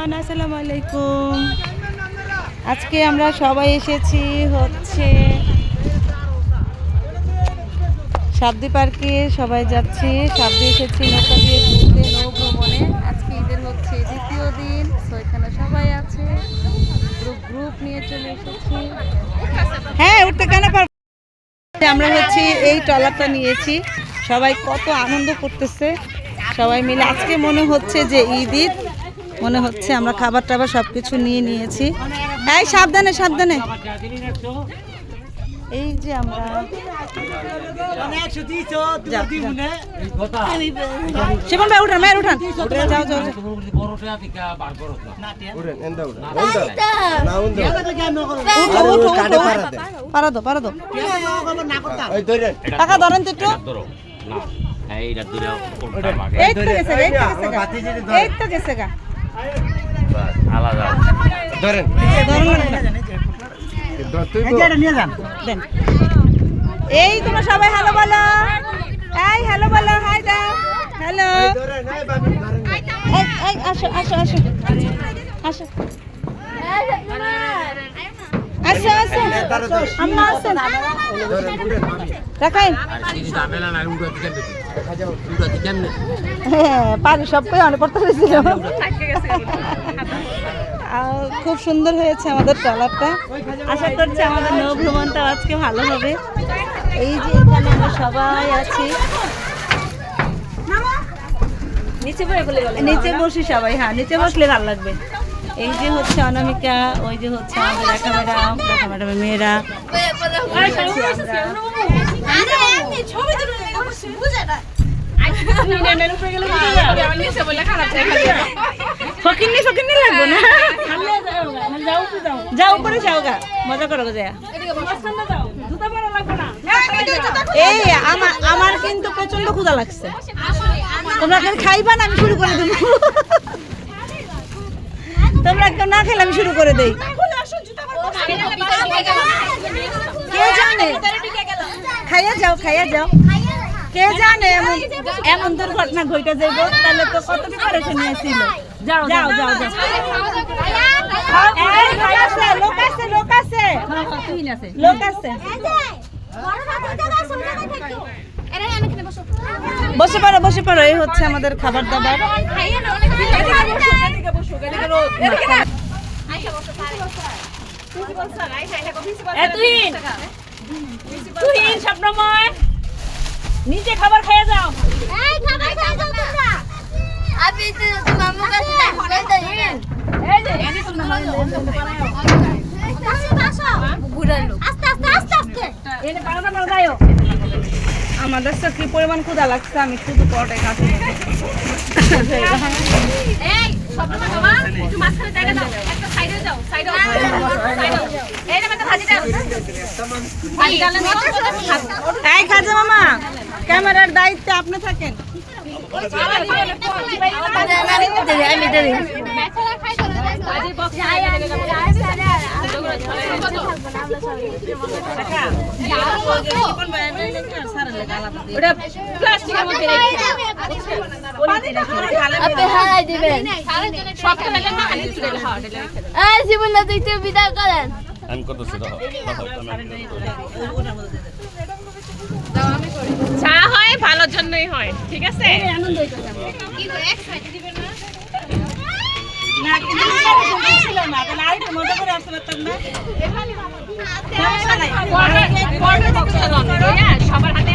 Everyone, আসসালামু আলাইকুম। আজকে আমরা সবাই এসেছি হচ্ছে সাবদি পার্কে, সবাই যাচ্ছি। সাবদি এসেছি নৌকা দিয়ে ঘুরতে, নৌ ভ্রমণে। আজকে ঈদের হচ্ছে দ্বিতীয় দিন, তো এখানে সবাই আছে, গ্রুপ নিয়ে চলে এসেছি। হ্যাঁ, উঠতে কেন পারবো। আমরা হচ্ছে এই ট্রলারটা নিয়েছি, সবাই কত আনন্দ করতেছে সবাই মিলে। আজকে মনে হচ্ছে যে ঈদ মনে হচ্ছে। আমরা খাবার টাবার সবকিছু নিয়ে নিয়েছি। এই সাবধানে সাবধানে। এই যে আমরা শিবন ভাই উঠান, মায়ের উঠান, যাও যাও পারা দো পারা দো। টাকা ধরেন তো একটু। এই তো গেছে এই তো গেছে গা। এই তোমরা সবাই হ্যালো বলো, এই হ্যালো বলো, হাই দাও, হ্যালো। এই আসো আসো আসো আসো আসো আসো, আম্মা আসেন। রাখাই হ্যাঁ পারি সব পেয়ে অনেক পড়তে হয়েছিল। খুব সুন্দর হয়েছে আমাদের ট্রলারটা। আশা করছি আমাদের নৌ ভ্রমণটা আজকে ভালো হবে। এই যে এখানে আমরা সবাই আছি, নিচে বসি সবাই। হ্যাঁ, নিচে বসলে ভালো লাগবে। এই যে হচ্ছে অনামিকা, ওই যে হচ্ছে আমাদের রেখা ম্যাডামের মেয়েরা। ফকিন্নি লাগবো না, যাও উপরে যাও গা, মজা করো যা। এই আমার কিন্তু প্রচন্ড ক্ষুধা লাগছে। তোমরা কেন খাইবা না? আমি শুরু করে দেবো। তোমরা কেউ না খেলে আমি শুরু করে দেই। কে জানে, খাইয়া যাও খাইয়া যাও। কে জানে এমন দুর্ঘটনা ঘটে যাইব, তাহলে তো কত প্রিপারেশন নিয়েছিল। যাও যাও যাও যাও। লোক আছে লোক আছে লোক আছে। বসে পড়ো বসে পড়ো। এই হচ্ছে আমাদের খাবার দাবার। নিচে খাবার খেয়ে যাও। আমাদের তো কি পরিমাণ ক্ষুধা লাগছে, আমি শুধু পরোটাই খাচ্ছি। এই খাজা মামা, ক্যামেরার দায়িত্বে আপনি থাকেন। চা হয় ভালোর জন্যই হয়, ঠিক আছে। সবার হাতে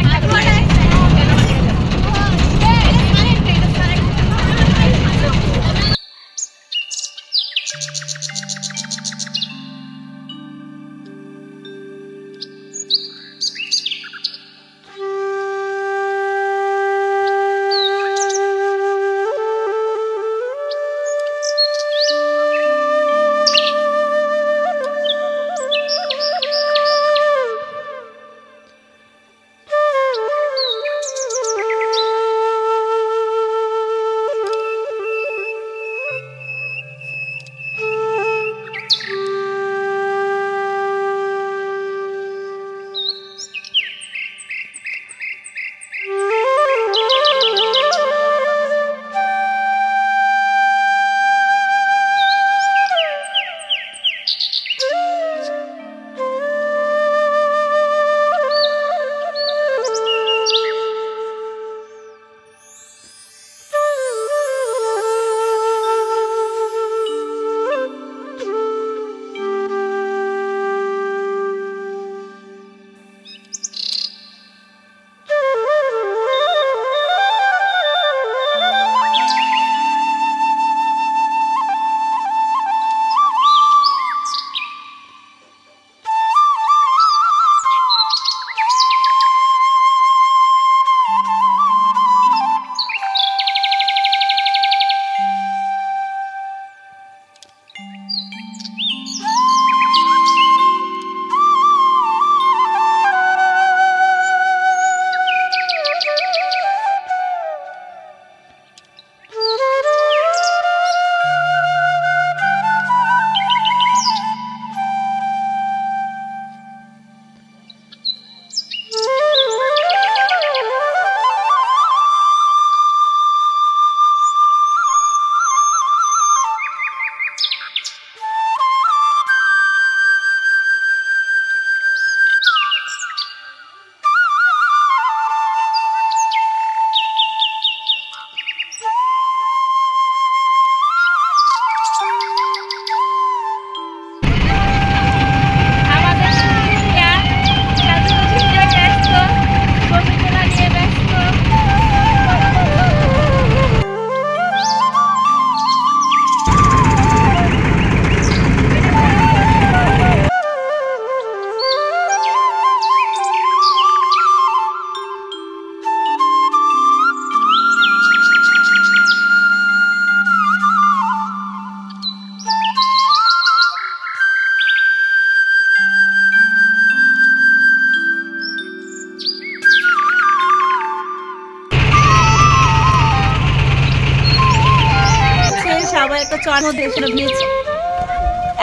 একটা চর মধ্যে এসে ভিজছে।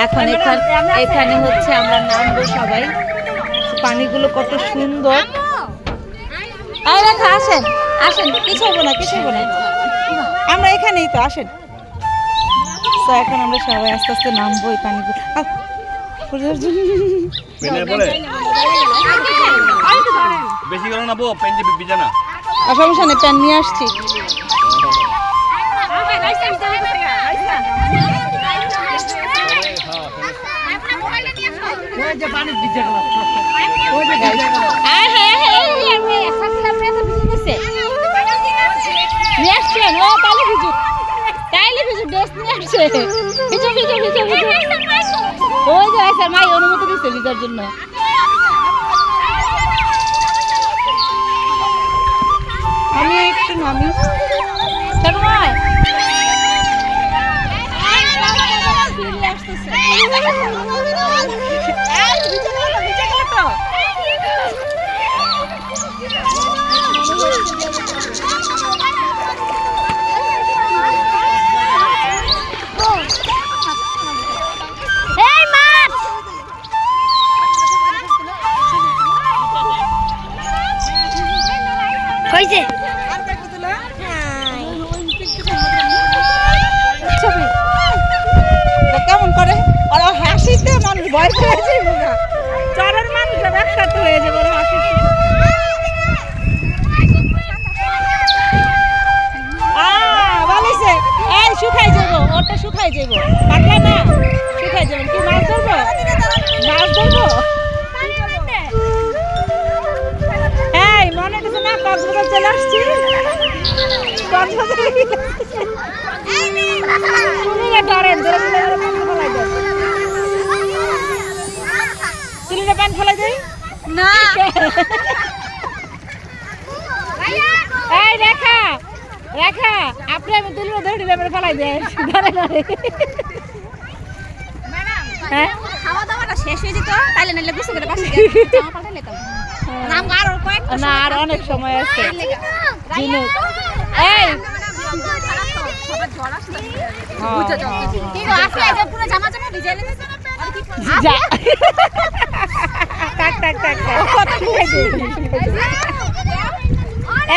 এখন এখানে হচ্ছে আমরা নামবো সবাই। পানিগুলো কত সুন্দর। এই রেখা আসেন আসেন, কিছু হবো না কিছু হবো না, আমরা এখানেই তো, আসেন। তো এখন আমরা সবাই আস্তে আস্তে নামবো এই পানিগুলো। বেশি করে নাবো, পেন যে ভিজে না। সমস্যা নেই, প্যান নিয়ে আসছি। মাই অনুমতি দিচ্ছে ভিজার জন্য। আমি একটু নামি কেমন করে ওরা হাসিতে মানুষ ভয় পেয়েছে, চরের মানুষের একসাথে হয়ে যাবে ওরা হাসিতে। বলিছে এই শুকাই যাবো, ওটা শুকাই যাবো, পাতলা না শুকাই যাবেন। কি মাছ ধরবো, মাছ ধরবো। এই মনে হচ্ছে না কক্সবাজার চলে আসছি, প্যান্ট ফেলাই দেয় না। এই রেখা রেখা আপনি আমি তুলির ধরে দিলে ফেলাই দেয় ধরে ধরে। খাওয়া দাওয়াটা শেষ হয়ে যেত তাইলে নাইলে গুছু করে পাশে না, আর অনেক সময় আছে। এই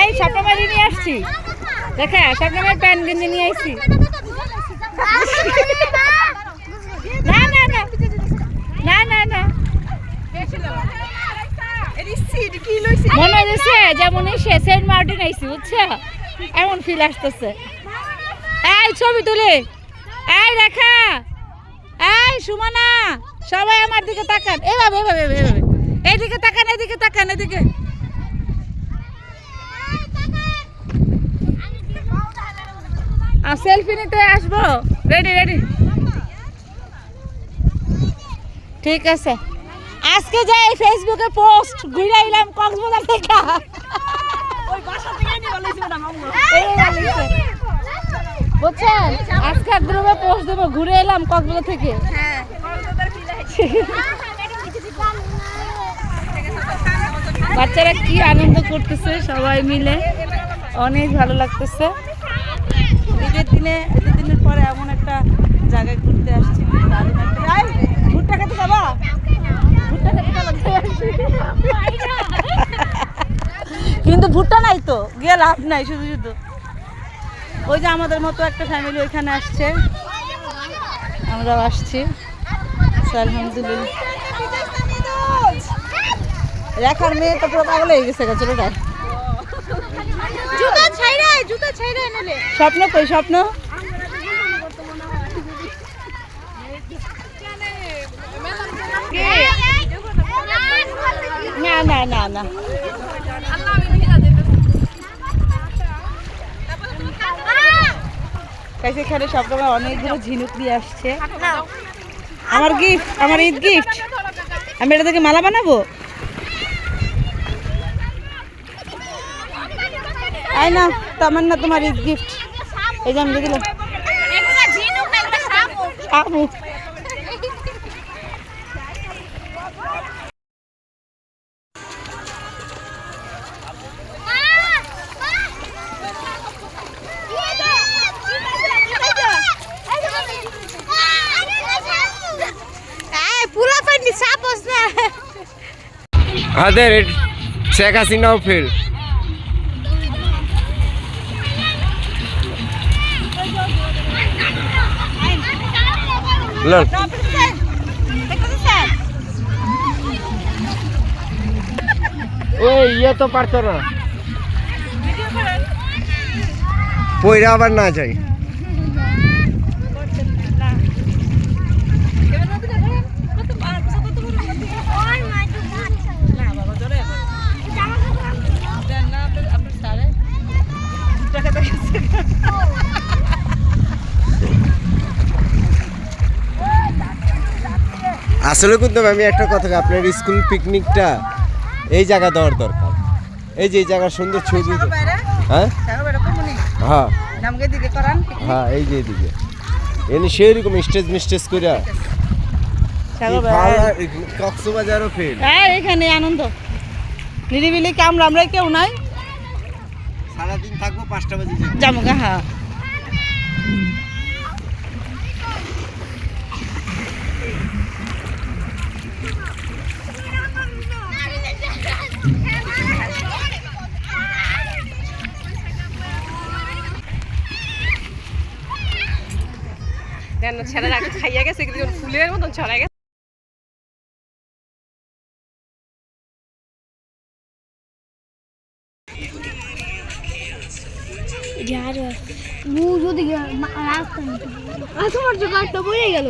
এই স্বপ্নবাড়ি নিয়ে আসছি, দেখা স্বপ্নবাড়ির প্যান্ট গেঞ্জি নিয়ে আসছি। না না না না না না মনে হচ্ছে যেমন সে সেন্ট মার্টিন আইসি, বুঝছো এমন ফিল আসতেছে। এই ছবি তুলে, এই রেখা, এই সুমনা, সবাই আমার দিকে তাকান, এভাবে এভাবে এভাবে, এইদিকে তাকান এদিকে তাকান এদিকে। সেলফি নিতে আসবো, রেডি রেডি, ঠিক আছে। আজকে যাই ফেসবুকে পোস্ট ঘুরে এলাম কক্সবাজার থেকে। বুঝছেন আজকে গ্রুপে পোস্ট দেবো ঘুরে এলাম কক্সবাজার থেকে। বাচ্চারা কি আনন্দ করতেছে সবাই মিলে, অনেক ভালো লাগতেছে। ঈদের দিনের পরে এমন একটা জায়গায় ঘুরতে আসছি, ভুট্টা খেতে যাবা? কিন্তু ভুট্টা নাই তো, গিয়ে লাভ নাই, শুধু শুধু ওই যে আমাদের মতো একটা ফ্যামিলি ওইখানে আসছে, আমরাও আসছি। আলহামদুলিল্লাহ। রেখার মেয়ে তো পুরো পাগল হয়ে গেছে ছোটটা। স্বপ্ন কই স্বপ্ন? না না না না এখানে সবসময় অনেকগুলো ঝিনুক দিয়ে আসছে। আমার গিফট, আমার ঈদ গিফট। আমি এটা থেকে মালা বানাবো। আই না তামান্না, তোমার ঈদ গিফট। এই যে আমি দিলাম। হাদের শেখ হাসিনাও ফেল। ওই ইয়ে তো পারতো না, পয়রা আবার না যাই। আসলে কিন্তু আমি একটা কথা, আপনার স্কুল পিকনিকটা এই জায়গা দেওয়ার দরকার। এই যে এই জায়গা সুন্দর ছবি। হ্যাঁ হ্যাঁ হ্যাঁ, এই যে এদিকে এনে সেরকম স্টেজ মিস্টেজ করে কক্সবাজারও ফেল। হ্যাঁ, এখানে আনন্দ নিরিবিলি আমরা কেউ নাই, সারাদিন থাকবো, 5টা বাজে যাবো গা। হ্যাঁ, ছেলেরা খাইয়া গেছে ফুলের মতন ছড়া গেছে। তোমার জোগাড়টা বয়ে গেল।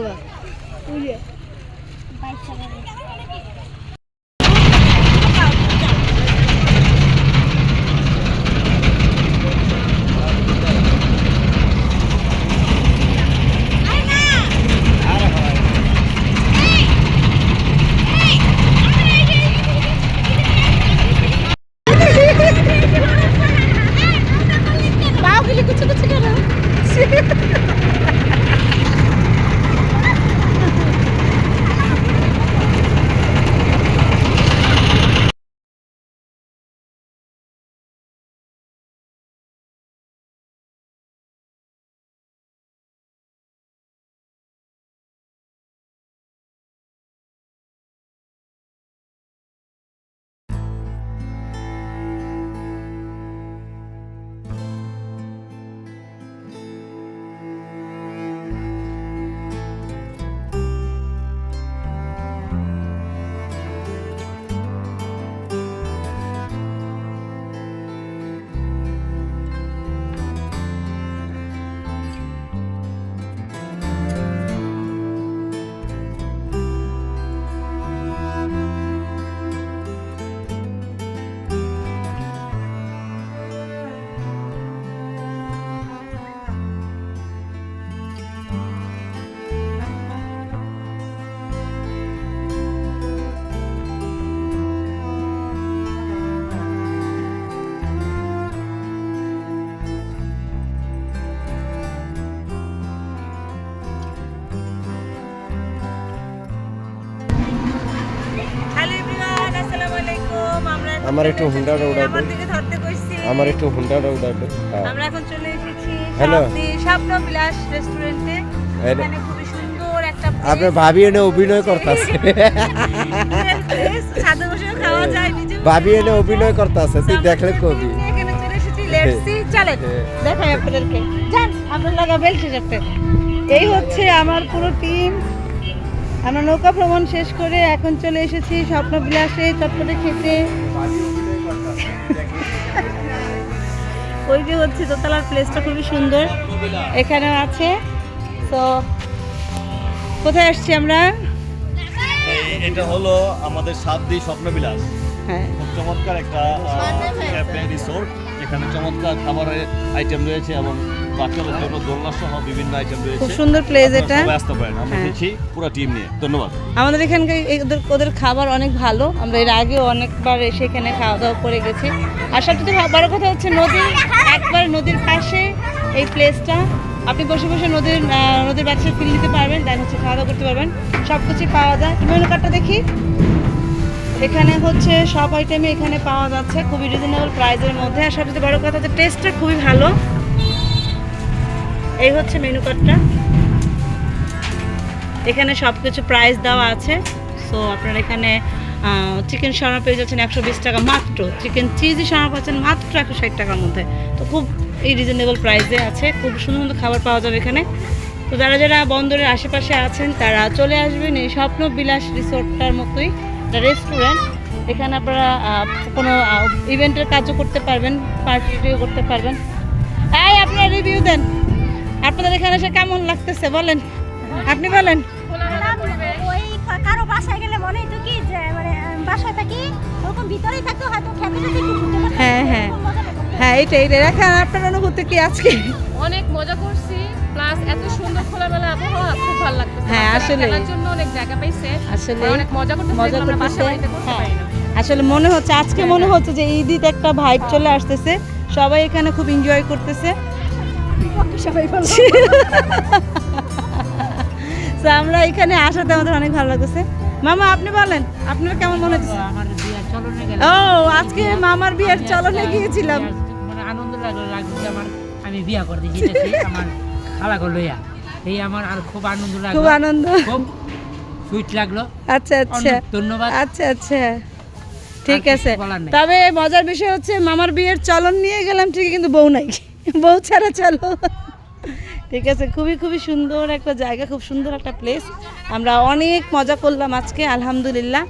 আমার একটু হুন্ডাটা উড়াই আমার দিকে ধরতে কইছি। আমার একটু হুন্ডাটা উড়াই। আমরা এখন চলে এসেছি হ্যালো। স্বপ্ন বিলাস রেস্টুরেন্টে। এখানে খুবই সুন্দর একটা আপনার ভাবি এনে অভিনয় করতেছে, ছাদে বসে খাওয়া যায়, নিজে ভাবি এনে অভিনয় করতেছে, তুই দেখলে কবি। এখানে চলে এসেছি, লেটস সি, চলেন দেখাই আপনাদেরকে। যান, আপনার লাগা বেল্টে যাচ্ছে। এই হচ্ছে আমার পুরো টিম। আমরা নৌকা ভ্রমণ শেষ করে এখন চলে এসেছি স্বপ্ন বিলাসে চটপটে খেতে। ওই যে হচ্ছে দোতলার প্লেসটা খুবই সুন্দর, এখানে আছে। তো কোথায় আসছি আমরা? এটা হলো আমাদের সাবদি স্বপ্নবিলাস, হ্যাঁ, খুব চমৎকার একটা ক্যাফে রিসোর্ট, যেখানে চমৎকার খাবারের আইটেম রয়েছে এবং বাচ্চাদের জন্য দোলনা সহ বিভিন্ন আইটেম রয়েছে। খুব সুন্দর প্লেস এটা। সবাই আসতে পারেন, আমরা হ্যাঁ। এসেছি পুরো টিম নিয়ে। ধন্যবাদ। আমাদের এখানকার ওদের খাবার অনেক ভালো, আমরা এর আগেও অনেকবার এসে এখানে খাওয়া দাওয়া করে গেছি। আর সবচেয়ে বড় কথা হচ্ছে নদী, একবার নদীর পাশে এই প্লেসটা। আপনি বসে বসে নদীর বাচ্চার ফিল নিতে পারবেন, দেন হচ্ছে খাওয়া দাওয়া করতে পারবেন, সব কিছুই পাওয়া যায়। মেনু কার্ডটা দেখি, এখানে হচ্ছে সব আইটেমই এখানে পাওয়া যাচ্ছে খুবই রিজনেবল প্রাইসের মধ্যে। আর সবচেয়ে বড় কথা হচ্ছে টেস্টটা খুবই ভালো। এই হচ্ছে মেনু কার্ডটা, এখানে সব কিছু প্রাইস দেওয়া আছে। সো আপনারা এখানে চিকেন শর্মা পেয়ে যাচ্ছেন 120 টাকা মাত্র, চিকেন চিজি শর্মা পাচ্ছেন মাত্র 160 টাকার মধ্যে। তো খুব এই রিজনেবল প্রাইসে আছে, খুব সুন্দর সুন্দর খাবার পাওয়া যাবে এখানে। তো যারা যারা বন্দরের আশেপাশে আছেন তারা চলে আসবেন। এই স্বপ্ন বিলাস রিসোর্টটার মতোই একটা রেস্টুরেন্ট, এখানে আপনারা কোনো ইভেন্টের কাজও করতে পারবেন, পার্টিও করতে পারবেন। এই আপনারা রিভিউ দেন, আপনাদের এখানে এসে কেমন লাগতেছে বলেন, আপনি বলেন। ওই কারো বাসায় গেলে মনে হতো কি যে মানে বাসায় থাকি ওরকম ভিতরেই থাকতো, হয়তো খেতে খেতে একটু ঘুরতে পারতাম। হ্যাঁ হ্যাঁ হ্যাঁ, এইটাই দেখেন আপনার অনুভূতি কি আজকে? অনেক মজা করছি, প্লাস এত সুন্দর খোলামেলা আবহাওয়া, খুব ভালো লাগতেছে। হ্যাঁ, বাচ্চারা আসলে। খেলার জন্য অনেক জায়গা পাইছে, আসলে আর অনেক মজা করতেছে, মজা যেগুলো আমরা করতেছে। বাসা বাড়িতে করতে হ্যাঁ, পারি না। আসলে মনে হচ্ছে আজকে মনে হচ্ছে যে ঈদ একটা ভাইব চলে আসতেছে, সবাই এখানে খুব এনজয় করতেছে। সবাই ভালো। তো আমরা এখানে আসাতে আমাদের অনেক ভালো লাগতেছে। মামা আপনি বলেন, আপনার কেমন মনে হচ্ছে? আমার বিয়ার চলনে গেল, ও আজকে মামার বিয়ের চলনে গিয়েছিলাম। মানে আনন্দ লাগছে আমার, আমি বিয়া করে দিয়েছি আমার খালাকে লইয়া, এই আমার আর খুব আনন্দ লাগলো, খুব আনন্দ। খুব সুইট লাগলো। আচ্ছা আচ্ছা, অনেক ধন্যবাদ। আচ্ছা আচ্ছা, ঠিক আর আছে। কিছু বলার নেই। তবে মজার বিষয় হচ্ছে মামার বিয়ের চলন নিয়ে গেলাম ঠিকই, কিন্তু বউ নাই, বউ ছাড়া চলো। ঠিক আছে, খুবই খুবই সুন্দর একটা জায়গা, খুব সুন্দর একটা প্লেস। আমরা অনেক মজা করলাম আজকে আলহামদুলিল্লাহ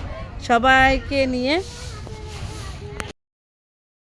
সবাইকে নিয়ে।